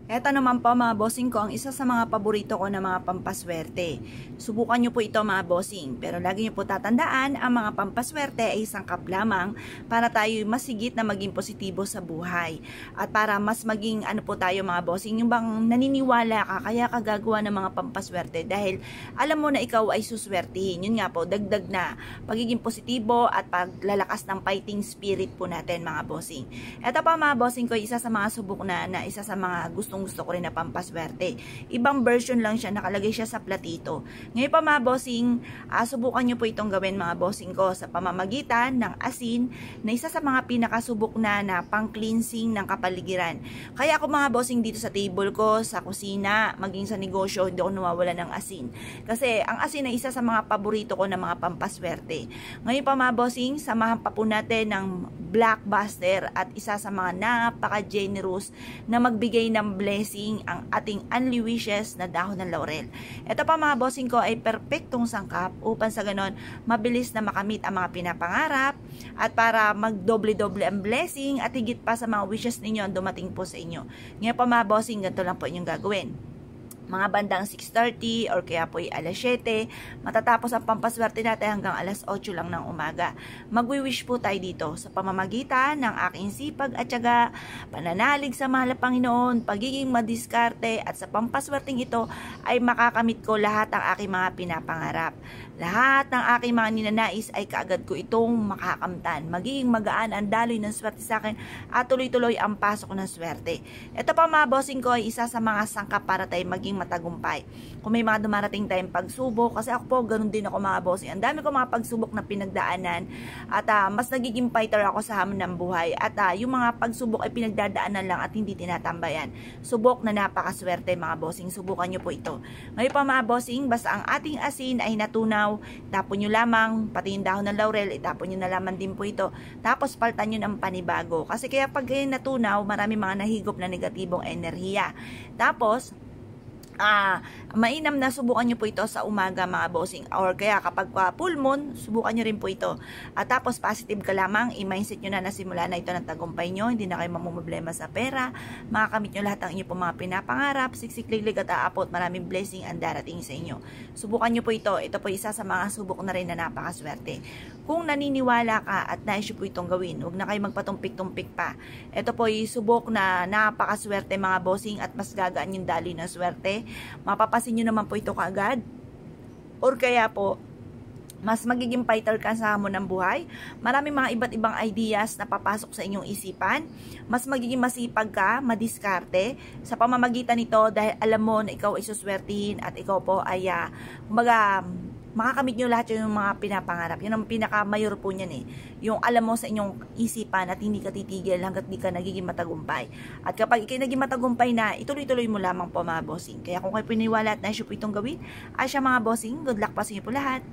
Eto naman po mga bossing ko, ang isa sa mga paborito ko na mga pampaswerte. Subukan nyo po ito mga bossing, pero lagi nyo po tatandaan, ang mga pampaswerte ay sangkap lamang para tayo masigit na maging positibo sa buhay. At para mas maging ano po tayo mga bossing, yung bang naniniwala ka, kaya ka gagawa ng mga pampaswerte dahil alam mo na ikaw ay suswertihin. Yun nga po, dagdag na pagiging positibo at paglalakas ng fighting spirit po natin mga bossing. Eto pa mga bossing ko, isa sa mga subok na isa sa mga gusto ko rin na pampaswerte. Ibang version lang siya, nakalagay siya sa platito. Ngayon pa mga bossing, subukan nyo po itong gawin mga bossing ko sa pamamagitan ng asin na isa sa mga pinakasubok na pang-cleansing ng kapaligiran. Kaya ako mga bossing dito sa table ko, sa kusina, maging sa negosyo, hindi ako nawawala ng asin. Kasi ang asin ay isa sa mga paborito ko na mga pampaswerte. Ngayon pa mga bossing, samahan pa po natin ng blockbuster at isa sa mga napaka-generous na magbigay ng blessing ang ating only wishes na dahon ng laurel. Ito pa mga bossing ko ay perpektong sangkap upang sa ganon mabilis na makamit ang mga pinapangarap at para magdoble-doble ang blessing at higit pa sa mga wishes ninyo ang dumating po sa inyo. Ngayon pa mga bossing, ganito lang po inyong gagawin. Mga bandang 6:30 or kaya po ay alas 7, matatapos ang pampaswerte natin hanggang alas 8 lang ng umaga. Magwi-wish po tayo dito sa pamamagitan ng aking sipag at tiyaga, pananalig sa mahal na Panginoon, pagiging madiskarte at sa pampaswerteng ito ay makakamit ko lahat ng aking mga pinapangarap. Lahat ng aking mga ninanais ay kaagad ko itong makakamtan. Magiging magaan ang daloy ng swerte sa akin at tuloy-tuloy ang pasok ng swerte. Ito pa mga bossing ko ay isa sa mga sangkap para tayo maging matagumpay. Kung may mga dumarating tayong pagsubok, kasi ako po ganun din ako mga bossing. Ang dami ko mga pagsubok na pinagdaanan at mas nagiging fighter ako sa hamon ng buhay. At yung mga pagsubok ay pinagdadaanan lang at hindi tinatambayan. Subok na napakaswerte mga bossing. Subukan nyo po ito. Ngayon pa mga bossing, basta ang ating asin ay natunaw, tapon nyo lamang, pati yung dahon ng laurel, itapon nyo na lamang din po ito. Tapos paltan nyo ng panibago. Kasi kaya pag natunaw, marami mga nahigop na negatibong enerhiya. Tapos, mainam na subukan nyo po ito sa umaga mga bossing, or kaya kapag full moon, subukan nyo rin po ito. At tapos positive ka lamang, i-mindset nyo na simula na ito ng tagumpay nyo, hindi na kayo mamumblema sa pera, makakamit nyo lahat ng inyo po mga pinapangarap, siksikliglig at aapot, maraming blessing ang darating sa inyo. Subukan nyo po ito po isa sa mga subok na rin na napakaswerte. Kung naniniwala ka at nais po itong gawin, huwag na kayo magpatumpik-tumpik pa. Ito po ay subok na napakaswerte mga bossing at mas gagaan yung daloy ng swerte. Mapapasin nyo naman po ito kaagad, or kaya po mas magiging fighter ka sa hamon ng buhay. Maraming mga iba't ibang ideas na papasok sa inyong isipan. Mas magiging masipag ka, madiskarte sa pamamagitan nito dahil alam mo na ikaw ay suswertihin at ikaw po ay makakamit nyo lahat yung mga pinapangarap. Yun ang pinaka-mayor po niyan eh. Yung alam mo sa inyong isipan at hindi ka titigil hanggat di ka nagiging matagumpay. At kapag ikay naging matagumpay na, ituloy-tuloy mo lamang po mga bossing. Kaya kung kayo piniwala at naisyo po itong gawin, ay siya mga bossing, good luck pa sa inyo po lahat.